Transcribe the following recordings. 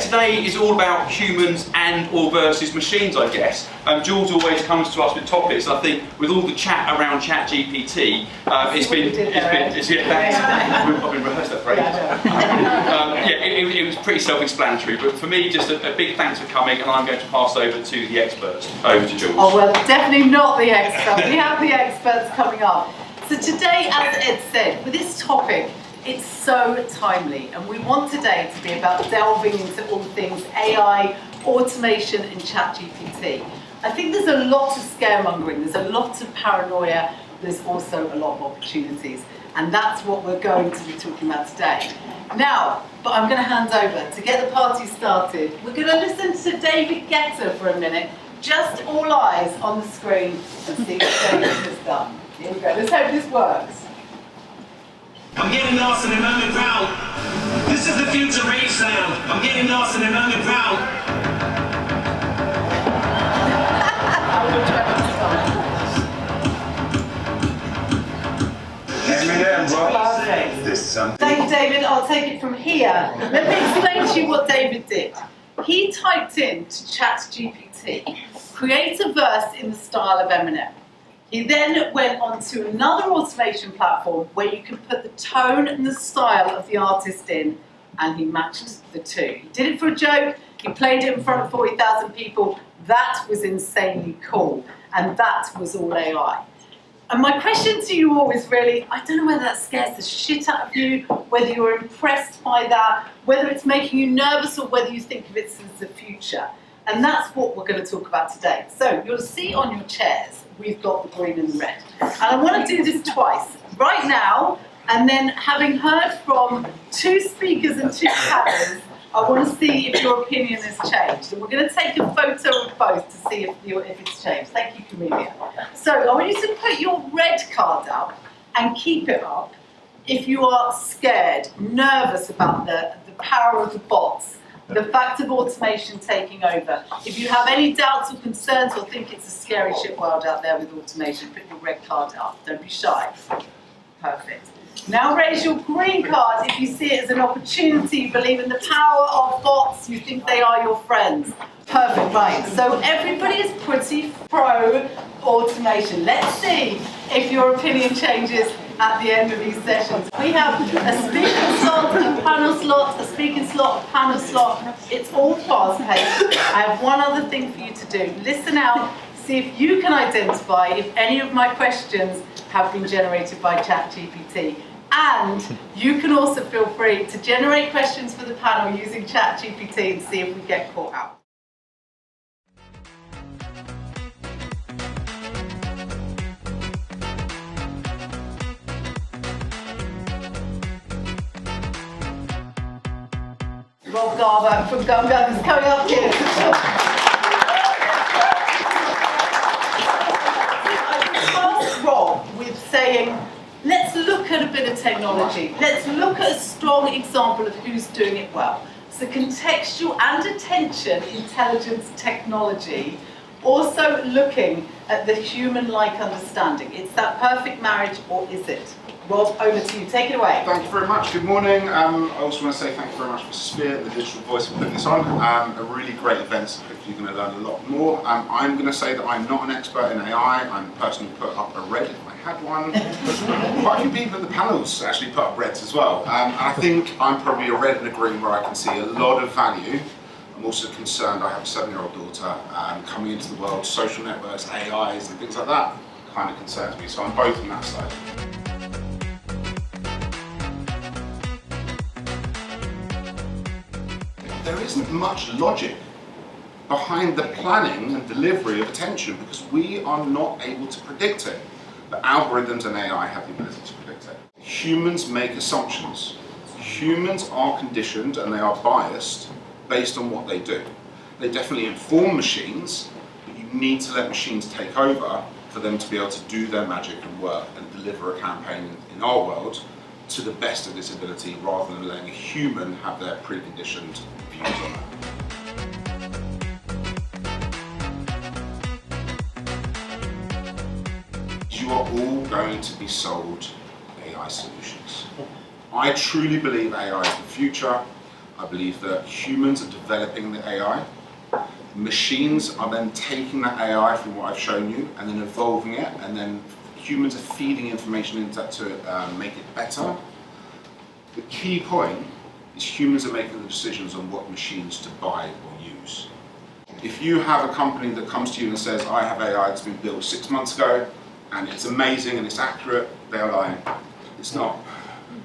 Today is all about humans and or versus machines, I guess. Jules always comes to us with topics. I think with all the chat around ChatGPT, I've been rehearsed that phrase. It was pretty self-explanatory, but for me, just a big thanks for coming, and I'm going to pass over to the experts. Over to Jules. Oh well, definitely not the expert. We have the experts coming up. So today, as Ed said, with this topic, it's so timely, and we want today to be about delving into all things AI, automation and ChatGPT. I think there's a lot of scaremongering, there's a lot of paranoia, there's also a lot of opportunities, and that's what we're going to be talking about today. Now, but I'm going to hand over to get the party started. We're going to listen to David Guetta for a minute, just all eyes on the screen, and see what David has done. Here we go, let's hope this works. I'm getting lost in an underground. This is the future rave sound. I'm getting lost in an underground. Thank you, David. I'll take it from here. Let me explain to you what David did. He typed in to ChatGPT, create a verse in the style of Eminem. He then went on to another automation platform where you can put the tone and the style of the artist in, and he matched the two. He did it for a joke, he played it in front of 40,000 people. That was insanely cool, and that was all AI. And my question to you all is really, I don't know whether that scares the shit out of you, whether you're impressed by that, whether it's making you nervous, or whether you think of it as the future. And that's what we're going to talk about today. So you'll see on your chairs, we've got the green and the red. And I want to do this twice, right now, and then having heard from two speakers and two panelists, I want to see if your opinion has changed. And we're going to take a photo of both to see if it's changed. Thank you, Camelia. So I want you to put your red card up and keep it up if you are scared, nervous about the power of the bots, the fact of automation taking over. If you have any doubts or concerns or think it's a scary shit world out there with automation, put your red card up. Don't be shy. Perfect. Now raise your green card if you see it as an opportunity, you believe in the power of bots, you think they are your friends. Perfect, right. So everybody is pretty pro automation. Let's see if your opinion changes at the end of these sessions. We have a speaking slot, a panel slot, a speaking slot, a panel slot. It's all fast-paced. I have one other thing for you to do. Listen out, see if you can identify if any of my questions have been generated by ChatGPT. And you can also feel free to generate questions for the panel using ChatGPT and see if we get caught out. Rob Garber from Gum Gum is coming up here. I asked Rob with saying, let's look at a bit of technology. Let's look at a strong example of who's doing it well. So contextual and attention intelligence technology, also looking at the human-like understanding. It's that perfect marriage, or is it? Rob, over to you. Take it away. Thank you very much. Good morning. I also want to say thank you very much for Spirit, the digital voice, for putting this on. A really great event, so hopefully you're going to learn a lot more. I'm going to say that I'm not an expert in AI. I'm the person who put up a red if I had one. Quite a few people at the panels actually put up reds as well. And I think I'm probably a red and a green where I can see a lot of value. I'm also concerned I have a 7-year-old daughter coming into the world, social networks, AIs and things like that kind of concerns me. So I'm both on that side. There isn't much logic behind the planning and delivery of attention because we are not able to predict it. But algorithms and AI have the ability to predict it. Humans make assumptions. Humans are conditioned and they are biased based on what they do. They definitely inform machines, but you need to let machines take over for them to be able to do their magic and work and deliver a campaign in our world to the best of its ability rather than letting a human have their preconditioned views on that. You are all going to be sold AI solutions. I truly believe AI is the future. I believe that humans are developing the AI. Machines are then taking that AI from what I've shown you and then evolving it, and then humans are feeding information into that to make it better. The key point is humans are making the decisions on what machines to buy or use. If you have a company that comes to you and says, I have AI that's been built 6 months ago and it's amazing and it's accurate, they're lying. It's not.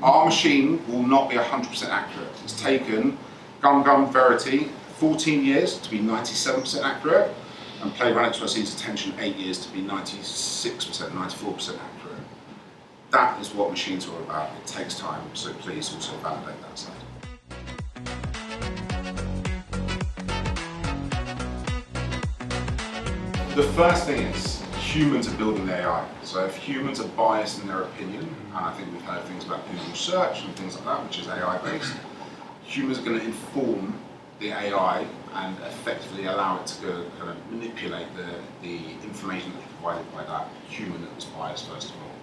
Our machine will not be 100% accurate. It's taken Gum Verity 14 years to be 97% accurate, and Playground XYZ's attention 8 years to be 96%, 94% accurate. That is what machines are all about. It takes time, so please also validate that side. The first thing is humans are building the AI. So if humans are biased in their opinion, and I think we've heard things about Google search and things like that, which is AI based, humans are going to inform the AI and effectively allow it to go kind of manipulate the information that's provided by that human that was biased first of all.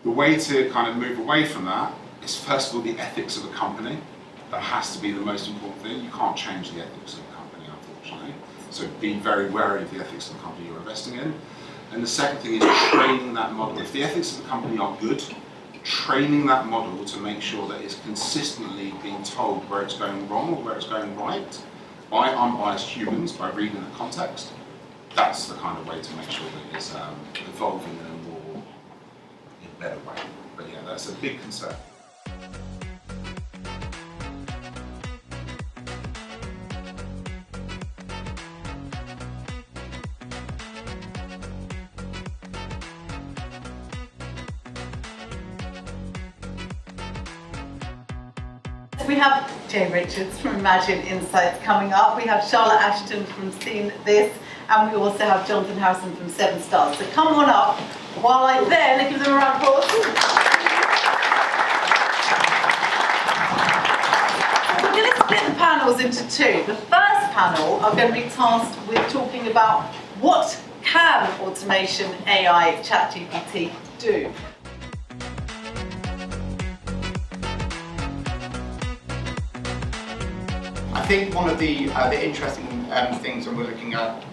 The way to kind of move away from that is first of all the ethics of the company. That has to be the most important thing. You can't change the ethics of the company, unfortunately. So be very wary of the ethics of the company you're investing in. And the second thing is training that model. If the ethics of the company are good, training that model to make sure that it's consistently being told where it's going wrong or where it's going right by unbiased humans, by reading the context. That's the kind of way to make sure that it's evolving in a better way. But yeah, that's a big concern. We have Jay Richards from Imagine Insights coming up. We have Charlotte Ashton from Seen This, and we also have Jonathan Harrison from 7 Stars. So come on up while I then give them a round of applause. We're going to split the panels into two. The first panel are going to be tasked with talking about what can automation AI ChatGPT do. I think one of the interesting things when we're looking at,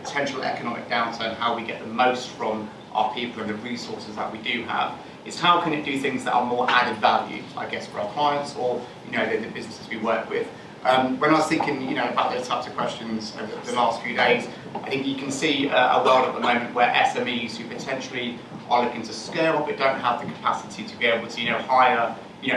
potential economic downturn, how we get the most from our people and the resources that we do have, is how can it do things that are more added value, I guess, for our clients or the businesses we work with. When I was thinking, about those types of questions over the last few days, I think you can see a world at the moment where SMEs who potentially are looking to scale but don't have the capacity to be able to, hire,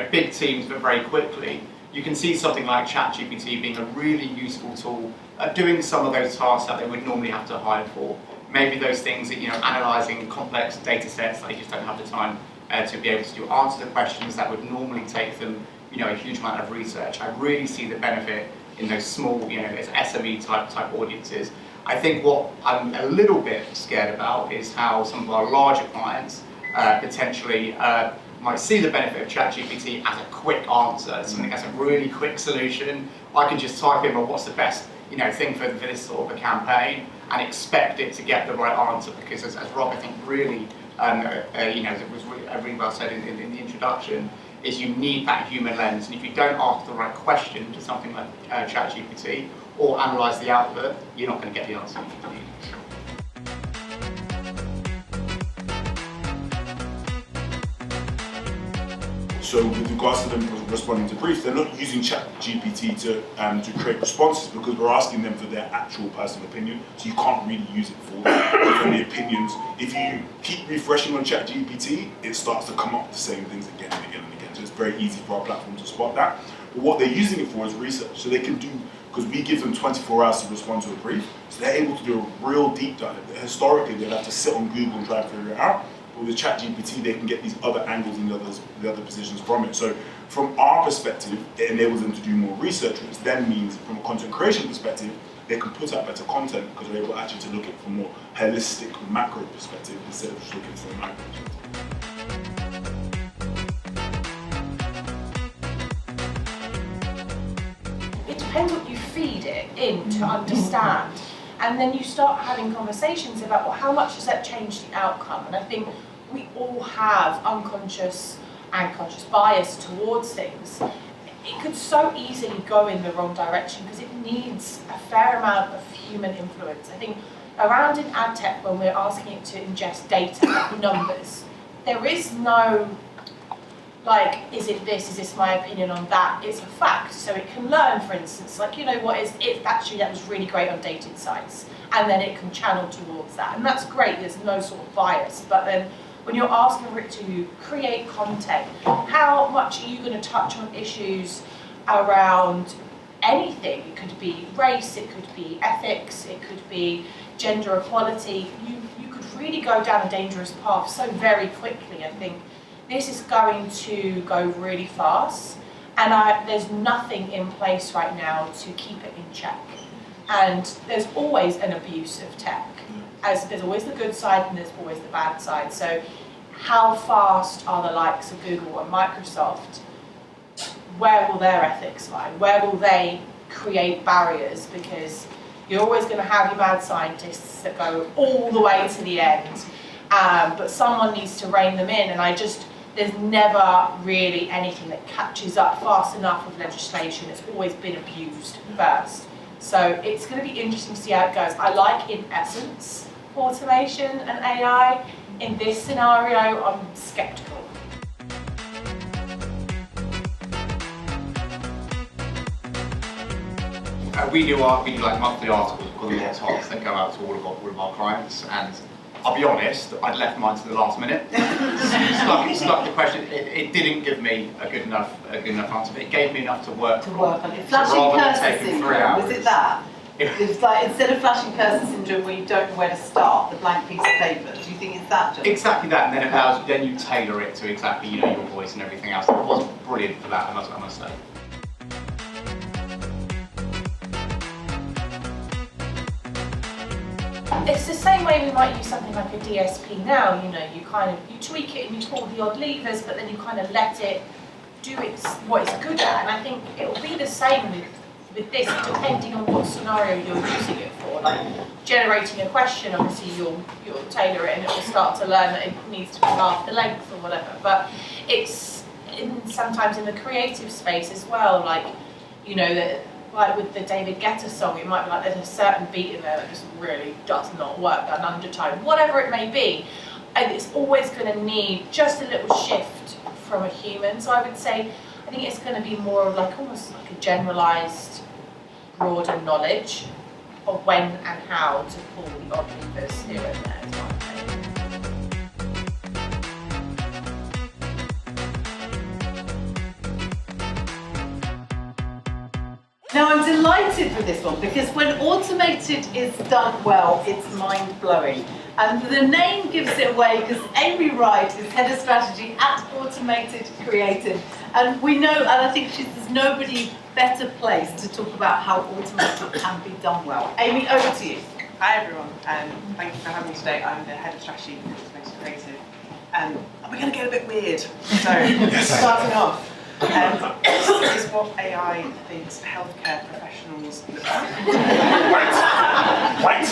big teams but very quickly. You can see something like ChatGPT being a really useful tool at doing some of those tasks that they would normally have to hire for. Maybe those things that, analysing complex data sets that they just don't have the time to be able to answer the questions that would normally take them, a huge amount of research. I really see the benefit in those small, those SME type audiences. I think what I'm a little bit scared about is how some of our larger clients potentially might see the benefit of ChatGPT as a quick answer, something that's a really quick solution. I can just type in, well, what's the best thing for this sort of a campaign, and expect it to get the right answer, because as Rob, I think, really, it was really well said in the introduction, is you need that human lens, and if you don't ask the right question to something like ChatGPT or analyse the output, you're not going to get the answer you need. So with regards to them responding to briefs, they're not using ChatGPT to create responses, because we're asking them for their actual personal opinion, so you can't really use it for any opinions. If you keep refreshing on ChatGPT, it starts to come up with the same things again and again and again. So it's very easy for our platform to spot that. But what they're using it for is research. So they can do, because we give them 24 hours to respond to a brief, so they're able to do a real deep dive. Historically, they'd have to sit on Google and try and figure it out. But with ChatGPT, they can get these other angles and the other positions from it. So from our perspective, it enables them to do more research, which then means from a content creation perspective, they can put out better content because they're able actually to look at it from a more holistic macro perspective instead of just looking from a micro perspective. It depends what you feed it in to understand. And then you start having conversations about, well, how much does that change the outcome? And I think we all have unconscious and conscious bias towards things. it could so easily go in the wrong direction because it needs a fair amount of human influence. I think around in ad tech, when we're asking it to ingest data, like numbers, there is no, like, is it this, is this my opinion on that? It's a fact, so it can learn, for instance, like, you know what, actually that was really great on dating sites, and then it can channel towards that, and that's great, there's no sort of bias, but then when you're asking for it to create content, how much are you going to touch on issues around anything? It could be race, it could be ethics, it could be gender equality. You could really go down a dangerous path so very quickly. I think this is going to go really fast, and there's nothing in place right now to keep it in check. And there's always an abuse of tech. As there's always the good side and there's always the bad side. So how fast are the likes of Google and Microsoft? Where will their ethics lie? Where will they create barriers? Because you're always going to have your mad scientists that go all the way to the end, but someone needs to rein them in, and there's never really anything that catches up fast enough with legislation. It's always been abused first. So it's going to be interesting to see how it goes. I like, in essence, automation and AI. In this scenario, I'm skeptical. We do like monthly articles called the Talks that go out to all of our clients, and I'll be honest, I'd left mine to the last minute. Stuck the question. It didn't give me a good enough answer, but it gave me enough to work on it. rather Flashing than cursor taking 3 syndrome, hours. was it that? It's like, instead of flashing cursor syndrome where you don't know where to start, the blank piece of paper, do you think it's that, John? Exactly that, and then it allows, then you tailor it to exactly your voice and everything else. It wasn't brilliant for that, I must say. It's the same way we might use something like a DSP now. You tweak it and you pull the odd levers, but then you kind of let it do what it's good at. And I think it will be the same with this, depending on what scenario you're using it for. Like generating a question, obviously you'll tailor it and it will start to learn that it needs to be half the length or whatever. But it's sometimes in the creative space as well, like with the David Guetta song, it might be like there's a certain beat in there that just really does not work, an undertone, whatever it may be. And it's always going to need just a little shift from a human. So I would say, I think it's going to be more of like almost like a generalised, broader knowledge of when and how to pull the odd levers here and there as well. Now I'm delighted with this one because when automated is done well, it's mind-blowing. And the name gives it away because Amy Wright is Head of Strategy at Automated Creative. And we know, and I think there's nobody better placed to talk about how automated can be done well. Amy, over to you. Hi everyone, thank you for having me today. I'm the Head of Strategy for Automated Creative. We're going to get a bit weird, so starting off. This is what AI thinks healthcare professionals look like. Right.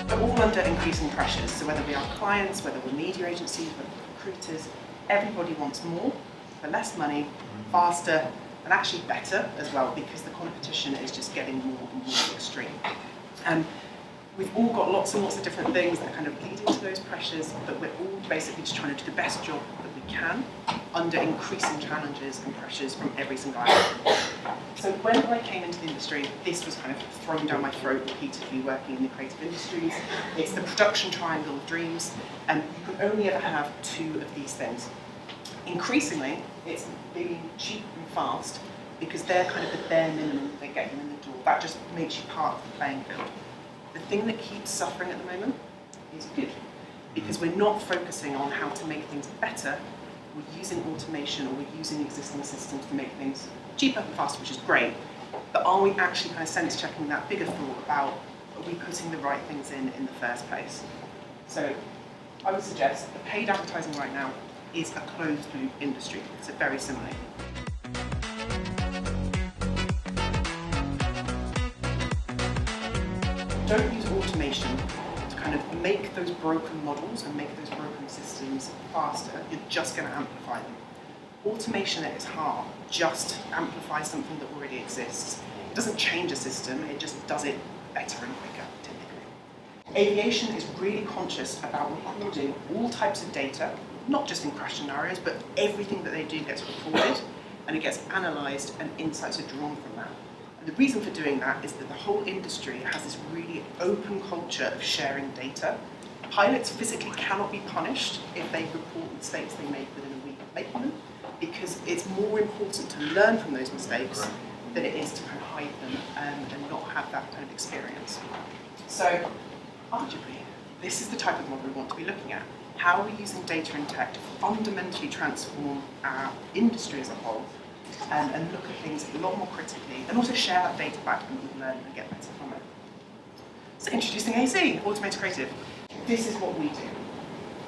We're all under increasing pressures, so whether we are clients, whether we're media agencies, whether we're recruiters, everybody wants more for less money, faster, and actually better as well, because the competition is just getting more and more extreme. We've all got lots and lots of different things that are kind of leading to those pressures, but we're all basically just trying to do the best job that we can under increasing challenges and pressures from every single angle. So when I came into the industry, this was kind of thrown down my throat repeatedly working in the creative industries. It's the production triangle of dreams, and you can only ever have 2 of these things. Increasingly, it's being cheap and fast because they're kind of the bare minimum that get you in the door. That just makes you part of the playing field. The thing that keeps suffering at the moment is good, because we're not focusing on how to make things better. We're using automation or we're using existing systems to make things cheaper and faster, which is great. But are we actually kind of sense checking that bigger thought about, are we putting the right things in the first place? So I would suggest that paid advertising right now is a closed loop industry. It's very similar. Don't use automation to kind of make those broken models and make those broken systems faster, you're just going to amplify them. Automation at its heart just amplifies something that already exists. It doesn't change a system, it just does it better and quicker, typically. Aviation is really conscious about recording all types of data, not just in crash scenarios, but everything that they do gets recorded and it gets analysed and insights are drawn from that. And the reason for doing that is that the whole industry has this really open culture of sharing data. Pilots physically cannot be punished if they report mistakes they make within a week of making them, because it's more important to learn from those mistakes than it is to kind of hide them and not have that kind of experience. So, arguably, this is the type of model we want to be looking at. How are we using data and tech to fundamentally transform our industry as a whole and look at things a lot more critically and also share that data back and learn and get better from it. So introducing AZ, Automated Creative. This is what we do.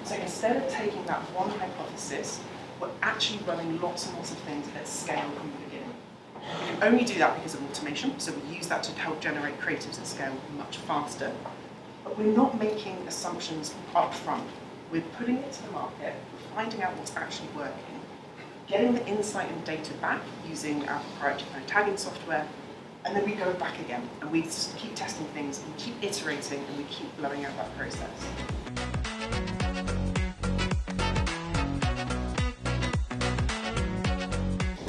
So instead of taking that one hypothesis, we're actually running lots and lots of things at scale from the beginning. We can only do that because of automation, so we use that to help generate creatives at scale much faster. But we're not making assumptions up front. We're putting it to the market, we're finding out what's actually working, getting the insight and data back using our proprietary kind of tagging software, and then we go back again and we just keep testing things and we keep iterating and we keep blowing out that process.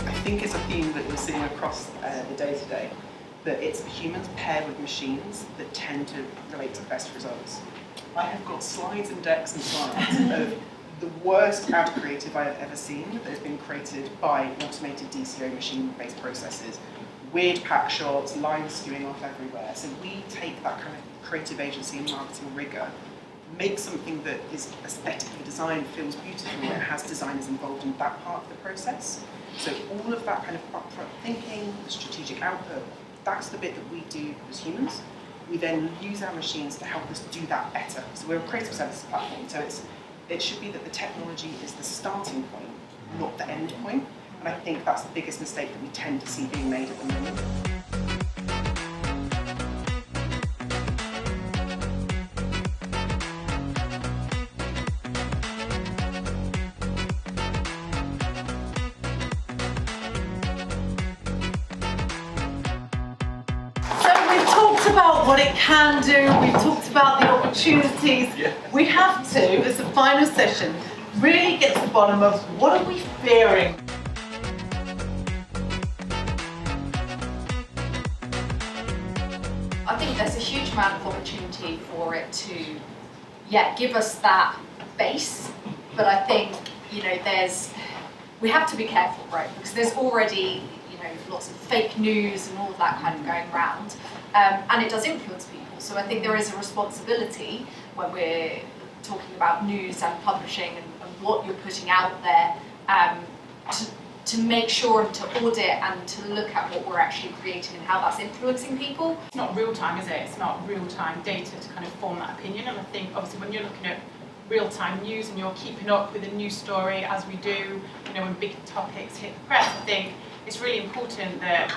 I think it's a theme that we're seeing across the day-to-day, that it's humans paired with machines that tend to relate to the best results. I have got slides and decks and slides of the worst ad creative I have ever seen that has been created by automated DCO machine-based processes. Weird pack shots, lines skewing off everywhere. So we take that kind of creative agency and marketing rigor, make something that is aesthetically designed, feels beautiful, and has designers involved in that part of the process. So all of that kind of upfront thinking, the strategic output, that's the bit that we do as humans. We then use our machines to help us do that better. So we're a creative services platform, so it should be that the technology is the starting point, not the end point. And I think that's the biggest mistake that we tend to see being made at the moment. About what it can do, we've talked about the opportunities. We have to, as a final session, really get to the bottom of what are we fearing. I think there's a huge amount of opportunity for it to, give us that base, but I think, we have to be careful, right? Because there's already, lots of fake news and all of that kind of going around. And it does influence people. So I think there is a responsibility when we're talking about news and publishing and what you're putting out there to make sure and to audit and to look at what we're actually creating and how that's influencing people. It's not real time, is it? It's not real time data to kind of form that opinion. And I think obviously when you're looking at real time news and you're keeping up with a news story as we do, when big topics hit the press, I think it's really important that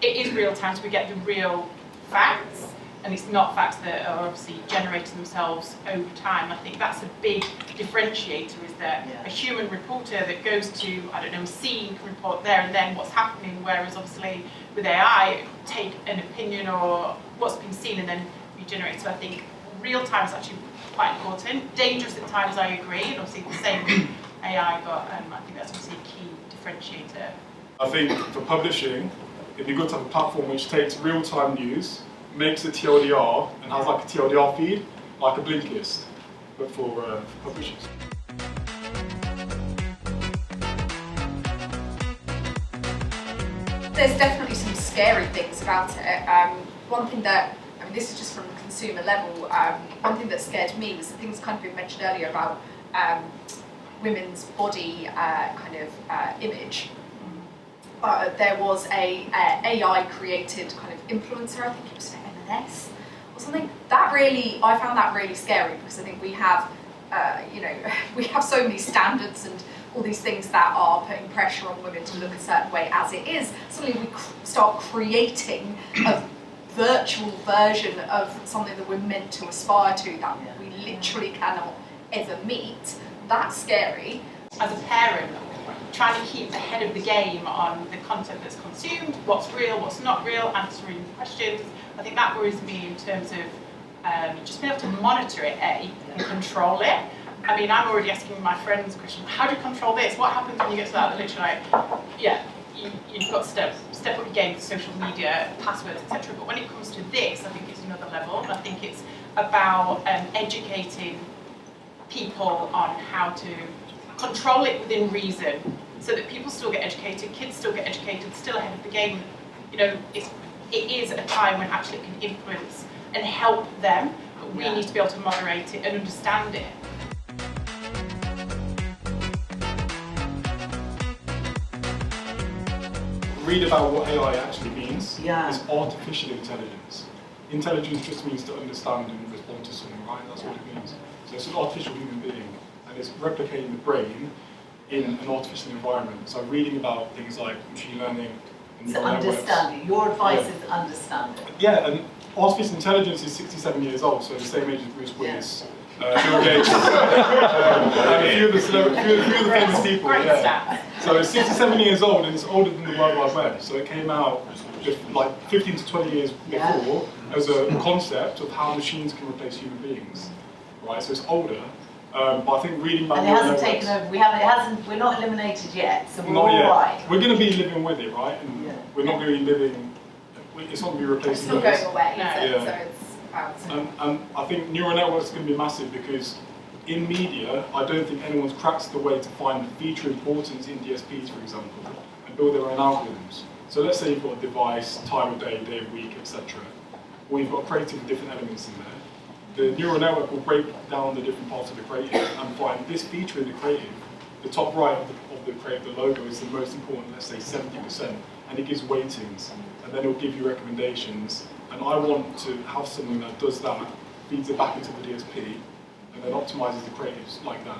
it is real time, so we get the real facts, and it's not facts that are obviously generating themselves over time. I think that's a big differentiator, is that a human reporter that goes to, a scene can report there and then what's happening, whereas obviously with AI, take an opinion or what's been seen and then regenerate. So I think real time is actually quite important. Dangerous at times, I agree, and obviously the same with AI, but I think that's obviously a key differentiator. I think for publishing, if you've got to have a platform which takes real-time news, makes a TLDR, and has like a TLDR feed, like a Blinkist, but for publishers. There's definitely some scary things about it. One thing that, this is just from the consumer level, one thing that scared me was the things kind of been mentioned earlier about women's body image. There was a AI created kind of influencer, I think it was M&S or something. I found that really scary, because I think we have, we have so many standards and all these things that are putting pressure on women to look a certain way as it is. Suddenly we start creating a virtual version of something that we're meant to aspire to that we literally cannot ever meet, that's scary. As a parent, trying to keep ahead of the game on the content that's consumed, what's real, what's not real, answering questions. I think that worries me in terms of just being able to monitor it, and control it. I mean, I'm already asking my friends questions, how do you control this? What happens when you get to that? They're literally like, yeah, you've got to step up your game with social media, passwords, etc. But when it comes to this, I think it's another level. I think it's about educating people on how to control it within reason, so that people still get educated, kids still get educated, still ahead of the game. You know, it is a time when actually it can influence and help them, but we need to be able to moderate it and understand it. Read about what AI actually means. Yeah. It's artificial intelligence. Intelligence just means to understand and respond to something, right? That's what it means. So it's an artificial human being, and it's replicating the brain in an artificial environment. So reading about things like machine learning and So neural networks. understanding. Your advice is understand it. Yeah, and artificial intelligence is 67 years old, so the same age as Bruce Willis. Bill Gates, and a few of the famous people. Yeah. So it's 67 years old, and it's older than the World Wide Web. So it came out just like 15 to 20 years before as a concept of how machines can replace human beings. Right. So it's older, but I think reading about And it hasn't taken over. We're not eliminated yet, so we're not all yet. right. We're going to be living with it, right? And we're not going to be living. It's not going to be It's replacing still us. going away, Yeah. so it's about. And I think neural networks are going to be massive because in media, I don't think anyone's cracked the way to find feature importance in DSPs, for example, and build their own algorithms. So let's say you've got a device, time of day, day of week, etc. Or you've got creative with different elements in there. The neural network will break down the different parts of the creative and find this feature in the creative. The top right of the creative, the logo, is the most important, let's say 70%, and it gives weightings, and then it will give you recommendations. And I want to have something that does that, feeds it back into the DSP, and then optimizes the creatives like that,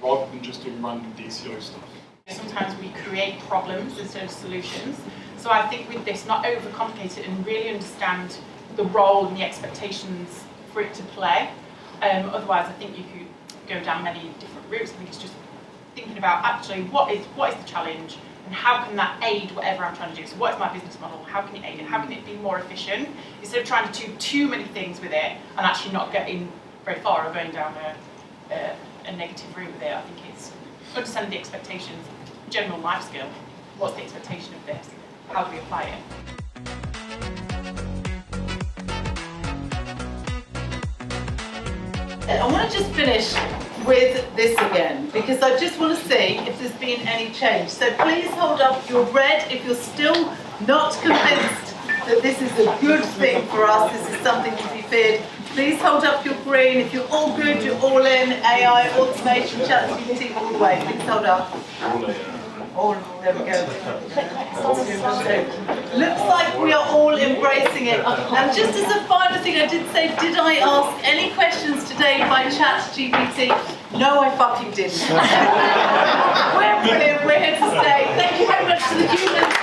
rather than just doing random DCO stuff. Sometimes we create problems instead of solutions. So I think with this, not overcomplicate it and really understand the role and the expectations for it to play. Otherwise, I think you could go down many different routes. I think it's just thinking about actually what is the challenge and how can that aid whatever I'm trying to do. So what is my business model? How can it aid it? How can it be more efficient? Instead of trying to do too many things with it and actually not getting very far or going down a negative route with it. I think it's understanding the expectations, general life skill. What's the expectation of this? How do we apply it? I want to just finish with this again, because I just want to see if there's been any change. So please hold up your red if you're still not convinced that this is a good thing for us, this is something to be feared. Please hold up your green if you're all good, you're all in, AI, automation, ChatGPT, all the way. Please hold up. All, there we go. Looks like we are all embracing it. And just as a final thing, I did say, did I ask any questions today by ChatGPT? No, I fucking didn't. We're brilliant, we're here to stay. Thank you very much to the humans.